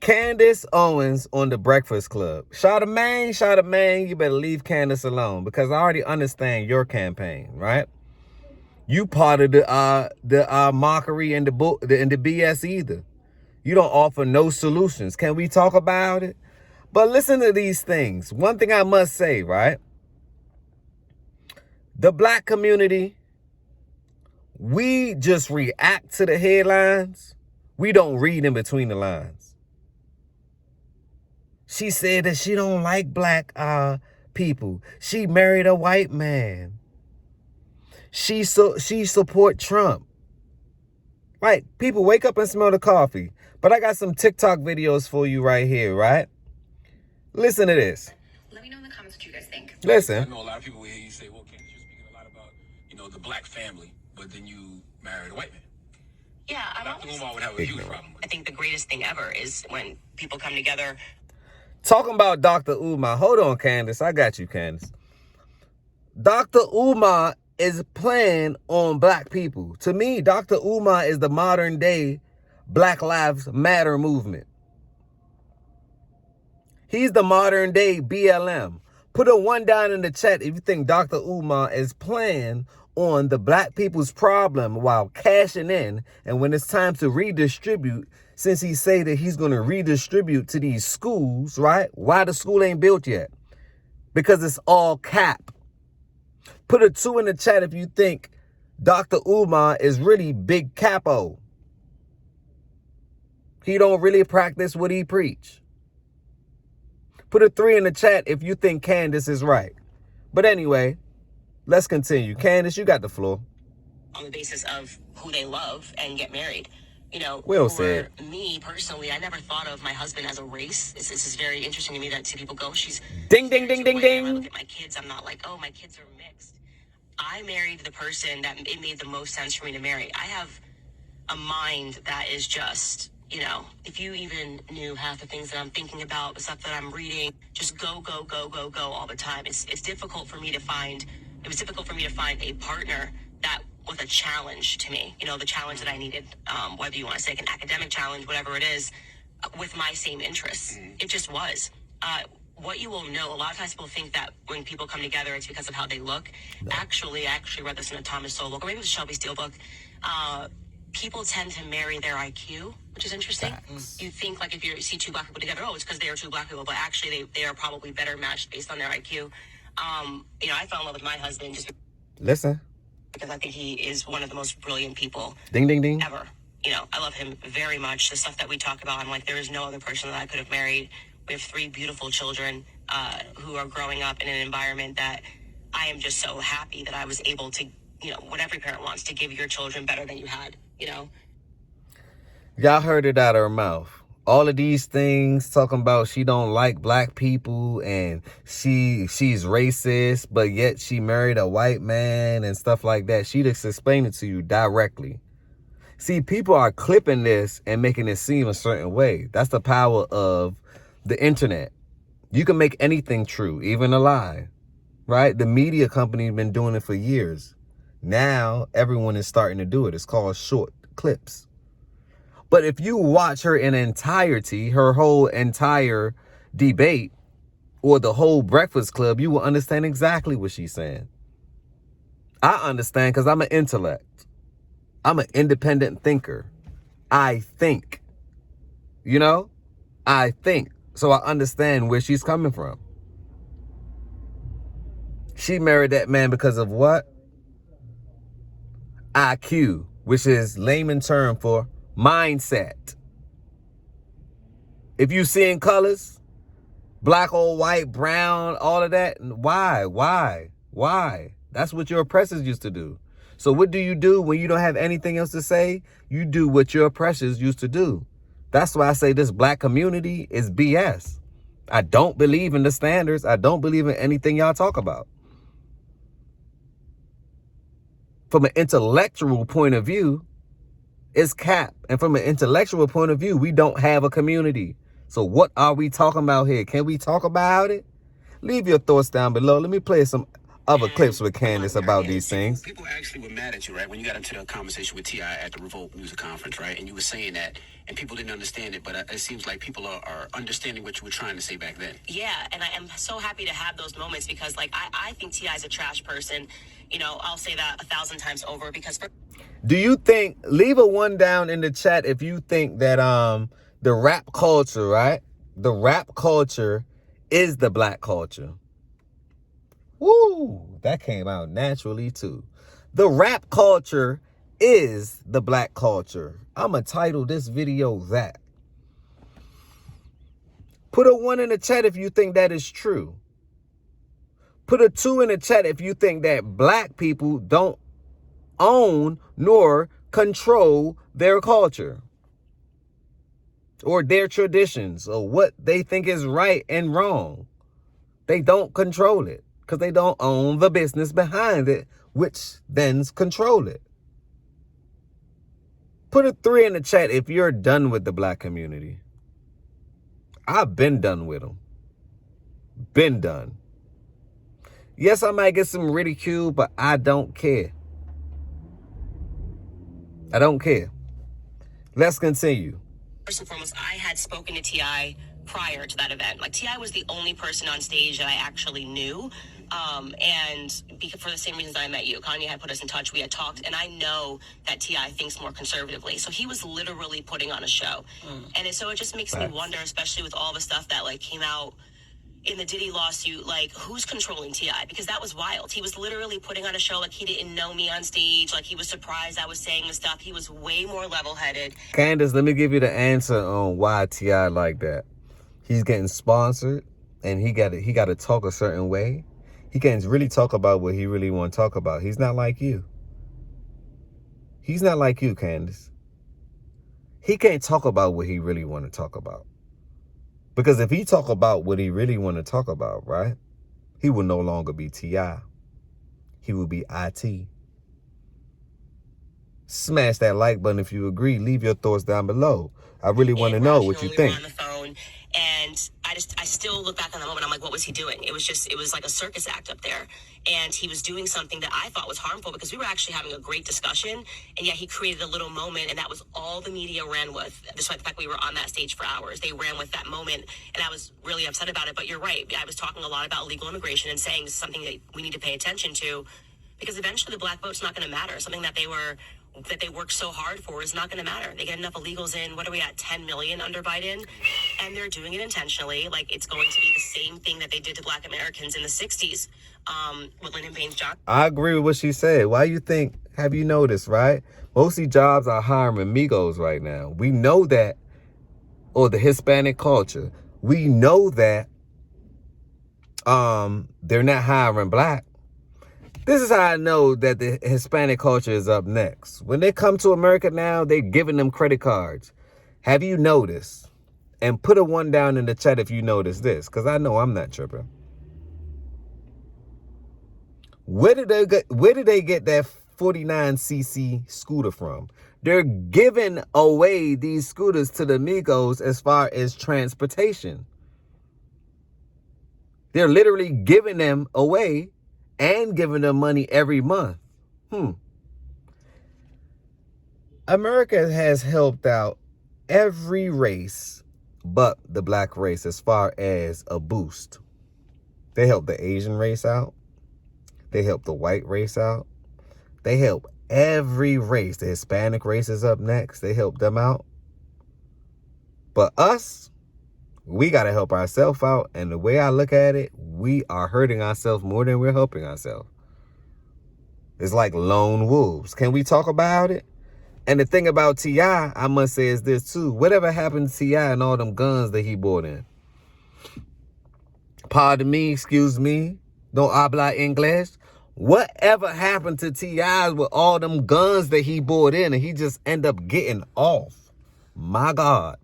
Candace Owens on the Breakfast Club. Charlamagne, you better leave Candace alone because I already understand your campaign, right? You part of the mockery and the BS either. You don't offer no solutions. Can we talk about it? But listen to these things. One thing I must say, right? The black community, we just react to the headlines. We don't read in between the lines. She said that she don't like black people. She married a white man. She support Trump. Right? People wake up and smell the coffee. But I got some TikTok videos for you right here, right? Listen to this. Let me know in the comments what you guys think. Listen. I know a lot of people will hear you say, well, Candace, you're speaking a lot about, the black family, but then you married a white man. Yeah, Dr. Umar would have a huge problem with it. I think the greatest thing ever is when people come together. Talking about Dr. Umar. Hold on, Candace. I got you, Candace. Dr. Umar is playing on black people. To me, Dr. Umar is the modern day Black Lives Matter movement. He's the modern day BLM. Put a 1 down in the chat if you think Dr. Umar is playing on the black people's problem while cashing in. And when it's time to redistribute, since he say that he's going to redistribute to these schools, right? Why the school ain't built yet? Because it's all cap. Put a 2 in the chat if you think Dr. Umar is really big capo. He don't really practice what he preach. Put a 3 in the chat if you think Candace is right. But anyway, let's continue. Candace, you got the floor. On the basis of who they love and get married. Will For said. me personally, I never thought of my husband as a race. This is very interesting to me that two people go, she's Ding, ding, ding, ding, when I ding. look at my kids, I'm not like, oh, my kids are mixed. I married the person that it made the most sense for me to marry. I have a mind that is just, if you even knew half the things that I'm thinking about, the stuff that I'm reading, just go all the time. It was difficult for me to find a partner that was a challenge to me, the challenge that I needed, whether you want to say like an academic challenge, whatever it is, with my same interests. It just was. What you will know, a lot of times people think that when people come together, it's because of how they look. No. I actually read this in a Thomas Sowell book, or maybe it was a Shelby Steele book. People tend to marry their IQ, which is interesting. Facts. You think like if you see 2 black people together, it's because they are 2 black people, but actually they are probably better matched based on their IQ. I fell in love with my husband just because I think he is one of the most brilliant people Ding, ding, ding. ever. I love him very much. The stuff that we talk about, I'm like, there is no other person that I could have married. We have 3 beautiful children who are growing up in an environment that I am just so happy that I was able to, what every parent wants, to give your children better than you had, Y'all heard it out of her mouth. All of these things talking about she don't like black people and she's racist, but yet she married a white man and stuff like that. She just explained it to you directly. See, people are clipping this and making it seem a certain way. That's the power of the internet. You can make anything true, even a lie, right? The media company been doing it for years. Now everyone is starting to do it. It's called short clips. But if you watch her in entirety, her whole entire debate or the whole Breakfast Club, you will understand exactly what she's saying. I understand because I'm an intellect. I'm an independent thinker. I think. I think. So I understand where she's coming from. She married that man because of what? IQ, which is layman term for mindset. If you see in colors, black or white, brown, all of that, why? That's what your oppressors used to do. So what do you do when you don't have anything else to say? You do what your oppressors used to do. That's why I say this black community is BS. I don't believe in the standards. I don't believe in anything y'all talk about. From an intellectual point of view, it's cap. And from an intellectual point of view, we don't have a community. So what are we talking about here? Can we talk about it? Leave your thoughts down below. Let me play some other And clips with I'm Candace not about marrying these him. things. People actually were mad at you, right? When you got into the conversation with T.I. at the Revolt Music Conference, right? And you were saying that, and people didn't understand it, but it seems like people are understanding what you were trying to say back then. Yeah, and I am so happy to have those moments because, like, I think T.I. is a trash person. You know, I'll say that 1,000 times over because Do you think, leave a one down in the chat if you think that the rap culture, right? The rap culture is the black culture. Woo! That came out naturally too. The rap culture is the black culture. I'ma title this video that. Put a 1 in the chat if you think that is true. Put a 2 in the chat if you think that black people don't own nor control their culture or their traditions or what they think is right and wrong. They don't control it because they don't own the business behind it, which then control it. Put a 3 in the chat if you're done with the black community. I've been done with them. Been done. Yes, I might get some ridicule, but I don't care. I don't care. Let's continue. first and foremost, I had spoken to T.I. prior to that event. Like, T.I. was the only person on stage that I actually knew. And because, for the same reasons I met you, Kanye had put us in touch. We had talked, and I know that T.I. thinks more conservatively. So he was literally putting on a show. And so it just makes me wonder, especially with all the stuff that, like, came out in the Diddy lawsuit, like, who's controlling T.I.? Because that was wild. He was literally putting on a show like he didn't know me on stage. Like, he was surprised I was saying the stuff. He was way more level-headed. Candace, let me give you the answer on why T.I. like that. He's getting sponsored, and he got to talk a certain way. He can't really talk about what he really want to talk about. He's not like you. He's not like you, Candace. He can't talk about what he really want to talk about. Because if he talk about what he really want to talk about, right, he will no longer be T.I. He will be IT. Smash that like button if you agree. Leave your thoughts down below. I really want to know what you think. On the phone, and I still look back on that moment. I'm like, what was he doing? It was like a circus act up there, and he was doing something that I thought was harmful because we were actually having a great discussion, and yet he created a little moment, and that was all the media ran with. Despite the fact we were on that stage for hours, they ran with that moment, and I was really upset about it. But you're right. I was talking a lot about legal immigration and saying this is something that we need to pay attention to, because eventually the black vote's not going to matter. Something that they worked so hard for is not going to matter. They get enough illegals in. What are we at? 10 million under Biden? And they're doing it intentionally. Like, it's going to be the same thing that they did to black Americans in the 60s with Lyndon Baines Johnson. I agree with what she said. Why you think, have you noticed, right? Most of these jobs are hiring Migos right now. We know that, or the Hispanic culture. We know that they're not hiring black. This is how I know that the Hispanic culture is up next. When they come to America now, they're giving them credit cards. Have you noticed? And put a 1 down in the chat if you notice this, because I know I'm not tripping. Where did they get that 49cc scooter from? They're giving away these scooters to the Migos as far as transportation. They're literally giving them away and giving them money every month. America has helped out every race but the black race as far as a boost. They helped the Asian race out. They helped the white race out. They help every race. The Hispanic race is up next. They help them out. But us, we got to help ourselves out. And the way I look at it, we are hurting ourselves more than we're helping ourselves. It's like lone wolves. Can we talk about it? And the thing about T.I., I must say, is this too. Whatever happened to T.I. and all them guns that he bought in? Pardon me, excuse me. No habla English. Whatever happened to T.I. with all them guns that he bought in and he just end up getting off? My God.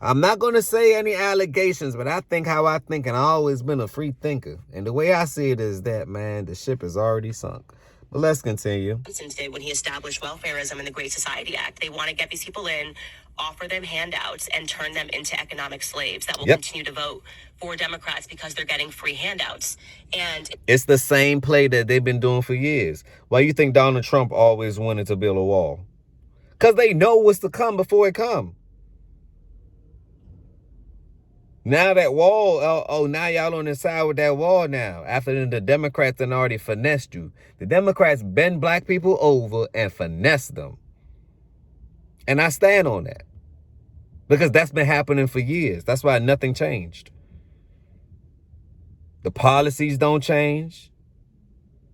I'm not going to say any allegations, but I think how I think, and I've always been a free thinker. And the way I see it is that, man, the ship is already sunk. But let's continue. Did when he established welfareism and the Great Society Act. They want to get these people in, offer them handouts, and turn them into economic slaves that will continue to vote for Democrats because they're getting free handouts. And it's the same play that they've been doing for years. Why you think Donald Trump always wanted to build a wall? Because they know what's to come before it come. Now that wall, now y'all on the side with that wall now. After the Democrats done already finessed you. The Democrats bend black people over and finesse them. And I stand on that. Because that's been happening for years. That's why nothing changed. The policies don't change.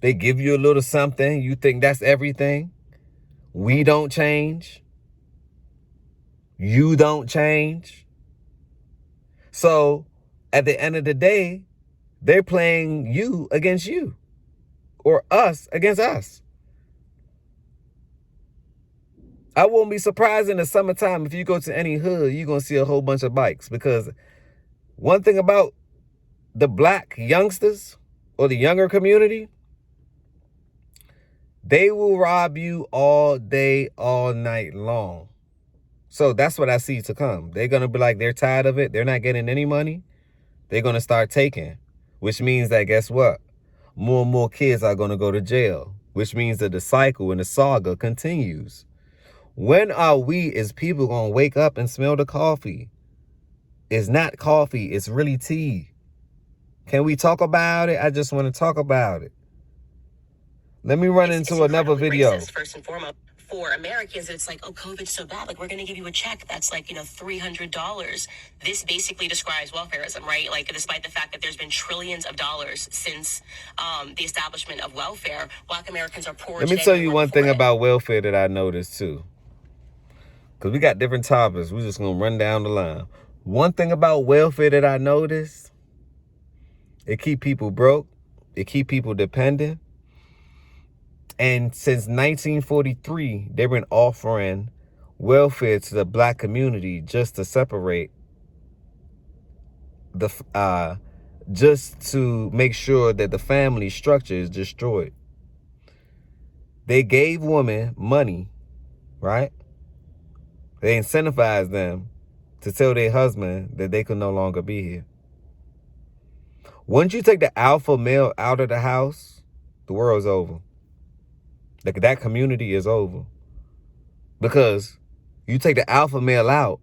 They give you a little something. You think that's everything. We don't change. You don't change. So at the end of the day, they're playing you against you or us against us. I won't be surprised in the summertime if you go to any hood, you're going to see a whole bunch of bikes, because one thing about the black youngsters or the younger community, they will rob you all day, all night long. So that's what I see to come. They're going to be like, they're tired of it. They're not getting any money. They're going to start taking, which means that, guess what? More and more kids are going to go to jail, which means that the cycle and the saga continues. When are we as people going to wake up and smell the coffee? It's not coffee. It's really tea. Can we talk about it? I just want to talk about it. Let me run into another video. Racist, first and foremost. For Americans, it's like, oh, COVID's so bad. Like, we're going to give you a check that's like, $300. This basically describes welfareism, right? Like, despite the fact that there's been trillions of dollars since the establishment of welfare, Black Americans are poor. Let me tell you one thing about welfare that I noticed too. Because we got different topics. We're just going to run down the line. One thing about welfare that I noticed, it keep people broke. It keep people dependent. And since 1943, they've been offering welfare to the black community just to separate just to make sure that the family structure is destroyed. They gave women money, right? They incentivized them to tell their husband that they could no longer be here. Once you take the alpha male out of the house, the world's over. Like, that community is over. Because you take the alpha male out,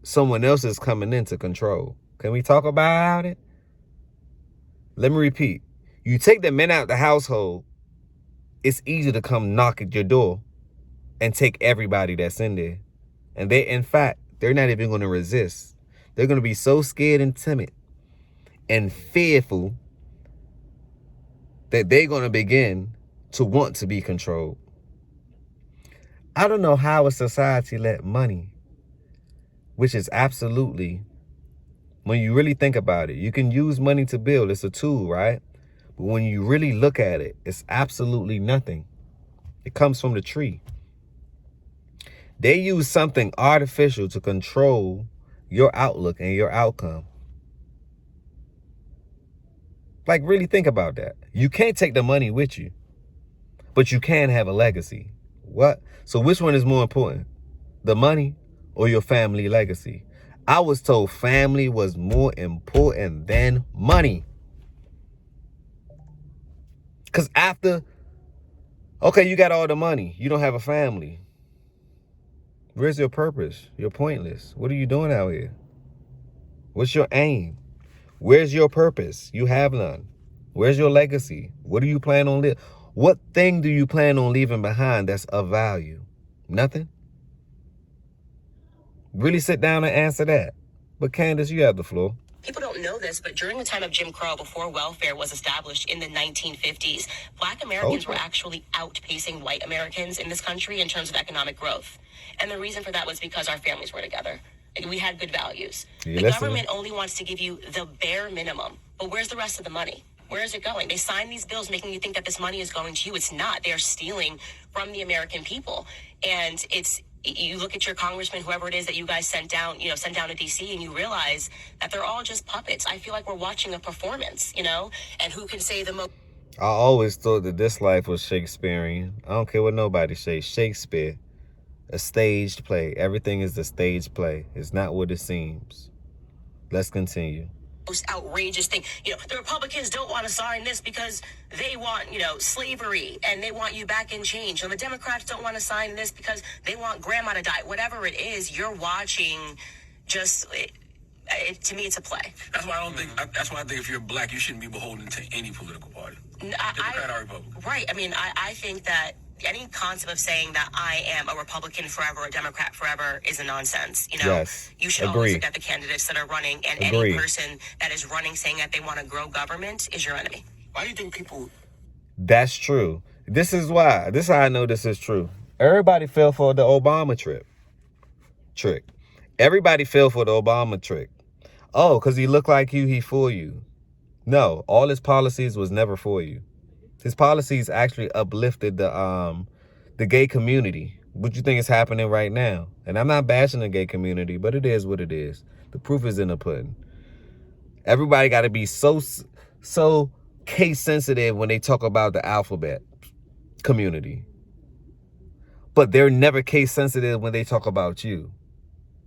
someone else is coming in to control. Can we talk about it? Let me repeat. You take the men out of the household, it's easy to come knock at your door and take everybody that's in there. And they're not even going to resist. They're going to be so scared and timid and fearful that they're going to begin to want to be controlled. I don't know how a society let money, which is absolutely, when you really think about it, you can use money to build. It's a tool, right? But when you really look at it, it's absolutely nothing. It comes from the tree. They use something artificial to control your outlook and your outcome. Like, really think about that. You can't take the money with you, but you can have a legacy. What? So which one is more important? The money or your family legacy? I was told family was more important than money. Because okay, you got all the money. You don't have a family. Where's your purpose? You're pointless. What are you doing out here? What's your aim? Where's your purpose? You have none. Where's your legacy? What do you plan on living? What thing do you plan on leaving behind that's of value? Nothing? Really sit down and answer that. But Candace, you have the floor. People don't know this, but during the time of Jim Crow, before welfare was established in the 1950s, Black Americans were actually outpacing white Americans in this country in terms of economic growth. And the reason for that was because our families were together. We had good values. The government only wants to give you the bare minimum. But where's the rest of the money? Where is it going? They sign these bills making you think that this money is going to you. It's not. They are stealing from the American people. And you look at your congressman, whoever it is that you guys sent down to DC, and you realize that they're all just puppets. I feel like we're watching a performance, and who can say the most. I always thought that this life was Shakespearean. I don't care what nobody says. Shakespeare, a staged play. Everything is a staged play. It's not what it seems. Let's continue. Most outrageous thing. The Republicans don't want to sign this because they want, slavery and they want you back in chains. The Democrats don't want to sign this because they want grandma to die. Whatever it is, you're watching to me, it's a play. That's why I don't think. That's why I think if you're black, you shouldn't be beholden to any political party, Democrat or Republican. Right. I mean, I think that any concept of saying that I am a Republican forever or a Democrat forever is a nonsense. Yes. You should always look at the candidates that are running, and any person that is running saying that they want to grow government is your enemy. Why do you think people? That's true. This is why. This is how I know this is true. Everybody fell for the Obama trick. Everybody fell for the Obama trick. Oh, because he looked like you, he for you. No, all his policies was never for you. His policies actually uplifted the gay community. What you think is happening right now? And I'm not bashing the gay community, but it is what it is. The proof is in the pudding. Everybody got to be so case sensitive when they talk about the alphabet community. But they're never case sensitive when they talk about you.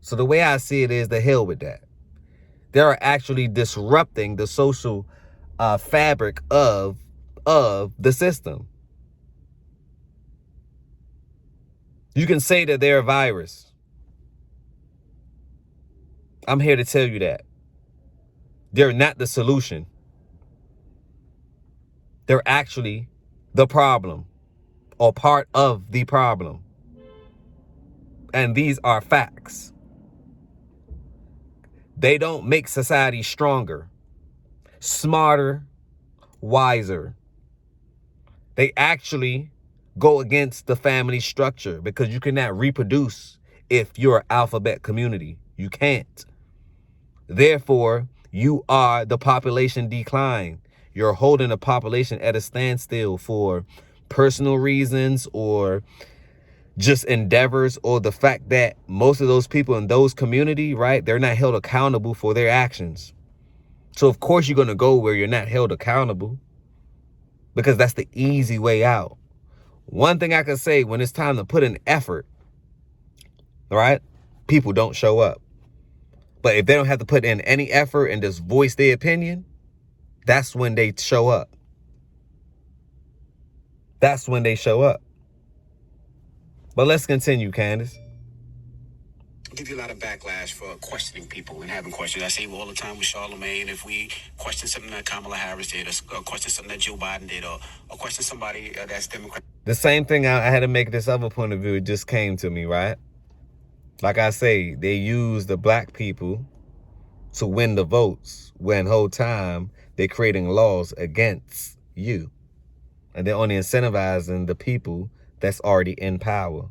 So the way I see it is, the hell with that. They're actually disrupting the social fabric of the system. You can say that they're a virus. I'm here to tell you that. They're not the solution. They're actually the problem, or part of the problem. And these are facts. They don't make society stronger, smarter, wiser. They actually go against the family structure, because you cannot reproduce if you're an alphabet community. You can't. Therefore, you are the population decline. You're holding the population at a standstill for personal reasons, or just endeavors, or the fact that most of those people in those community, right, they're not held accountable for their actions. So of course you're going to go where you're not held accountable, because that's the easy way out. One thing I can say, when it's time to put in effort, right, people don't show up. But if they don't have to put in any effort and just voice their opinion, that's when they show up. That's when they show up. But let's continue, Candace. Give you a lot of backlash for questioning people and having questions. I say all the time with Charlemagne, if we question something that Kamala Harris did, or question something that Joe Biden did, or question somebody that's Democrat. The same thing, I had to make this other point of view. It just came to me, right? Like I say, they use the black people to win the votes, when whole time they're creating laws against you. And they're only incentivizing the people that's already in power.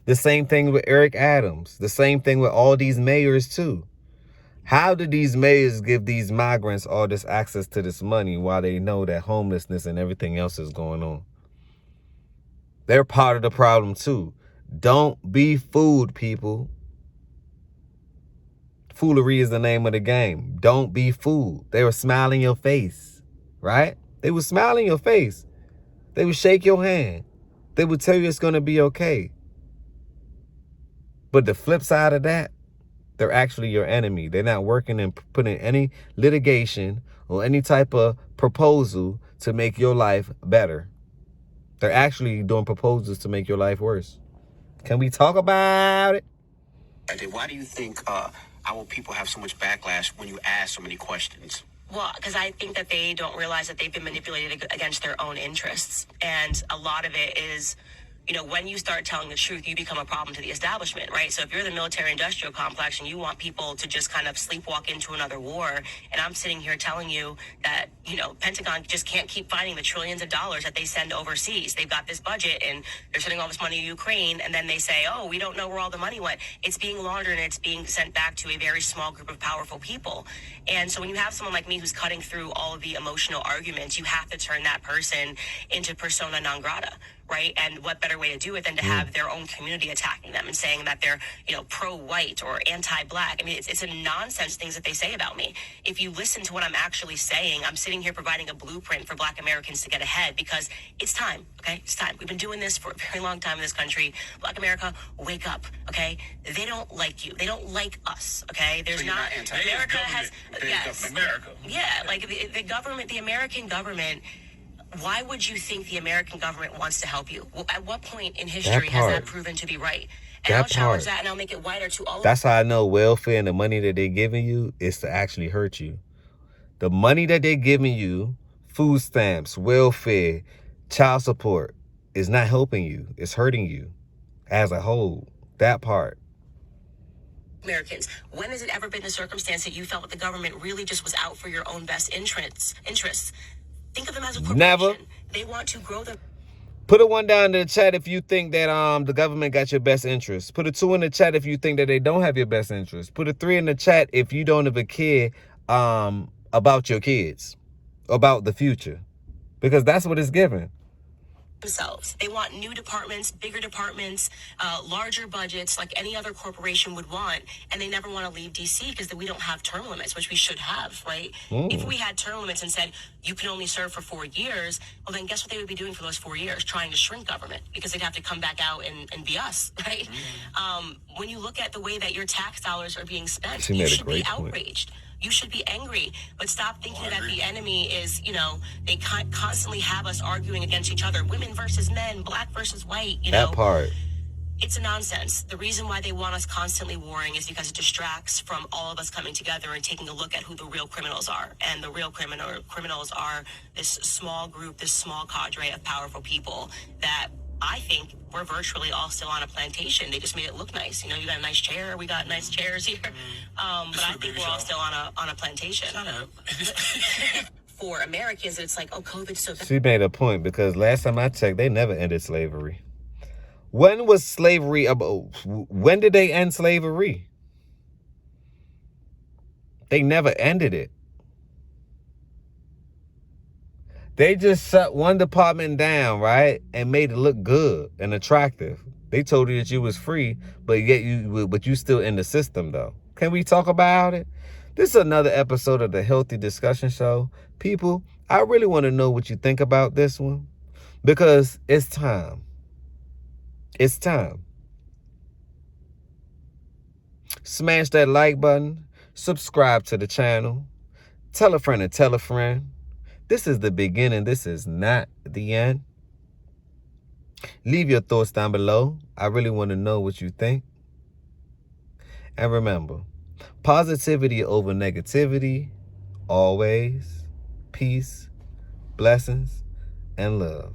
The same thing with Eric Adams. The same thing with all these mayors too. How do these mayors give these migrants all this access to this money while they know that homelessness and everything else is going on? They're part of the problem too. Don't be fooled, people. Foolery is the name of the game. Don't be fooled. They were smiling in your face, right? They would smile in your face. They would shake your hand. They would tell you it's going to be okay. But the flip side of that, they're actually your enemy. They're not working and putting any litigation or any type of proposal to make your life better. They're actually doing proposals to make your life worse. Can we talk about it? Why do you think our people have so much backlash when you ask so many questions? Well, because I think that they don't realize that they've been manipulated against their own interests. And a lot of it is, when you start telling the truth, you become a problem to the establishment, right? So if you're the military industrial complex and you want people to just kind of sleepwalk into another war, and I'm sitting here telling you that, Pentagon just can't keep finding the trillions of dollars that they send overseas. They've got this budget and they're sending all this money to Ukraine, and then they say, oh, we don't know where all the money went. It's being laundered and it's being sent back to a very small group of powerful people. And so when you have someone like me who's cutting through all of the emotional arguments, you have to turn that person into persona non grata, right? And what better way to do it than to have their own community attacking them and saying that they're, pro-white or anti-black. I mean, it's a nonsense things that they say about me. If you listen to what I'm actually saying, I'm sitting here providing a blueprint for Black Americans to get ahead because it's time, okay? It's time. We've been doing this for a very long time in this country. Black America, wake up, okay? They don't like you. They don't like us, okay? There's So you're not anti- America has, They yes. government. America. Yeah, like the government, the American government. Why would you think the American government wants to help you? Well, at what point in history has that proven to be right? And I'll challenge that and I'll make it wider to all of That's how I know welfare and the money that they're giving you is to actually hurt you. The money that they're giving you, food stamps, welfare, child support, is not helping you. It's hurting you as a whole. That part. Americans. When has it ever been the circumstance that you felt that the government really just was out for your own best interests? Think of them as a corporation. Never. They want to grow them. Put a 1 down in the chat if you think that the government got your best interest. Put a 2 in the chat if you think that they don't have your best interest. Put a 3 in the chat if you don't even care about your kids, about the future, because that's what it's giving. Themselves. They want new departments, bigger departments, larger budgets like any other corporation would want, and they never want to leave DC because we don't have term limits, which we should have, right? If we had term limits and said you can only serve for 4 years, well then guess what they would be doing for those 4 years? Trying to shrink government because they'd have to come back out and be us, right? When you look at the way that your tax dollars are being spent, you should be outraged. You should be angry, but stop thinking that the enemy is, they constantly have us arguing against each other. Women versus men, black versus white, That part. It's a nonsense. The reason why they want us constantly warring is because it distracts from all of us coming together and taking a look at who the real criminals are. And the real criminals are this small group, this small cadre of powerful people that I think we're virtually all still on a plantation. They just made it look nice. You got a nice chair. We got nice chairs here. But I think we're all still on a plantation. Shut up. For Americans, it's like, oh, COVID's so bad. She made a point because last time I checked, they never ended slavery. When was slavery when did they end slavery? They never ended it. They just shut one department down, right? And made it look good and attractive. They told you that you was free, but yet you still in the system though. Can we talk about it? This is another episode of the Healthy Discussion Show. People, I really want to know what you think about this one because it's time. It's time. Smash that like button. Subscribe to the channel. Tell a friend and tell a friend. This is the beginning. This is not the end. Leave your thoughts down below. I really want to know what you think. And remember, positivity over negativity. Always. Peace, blessings, and love.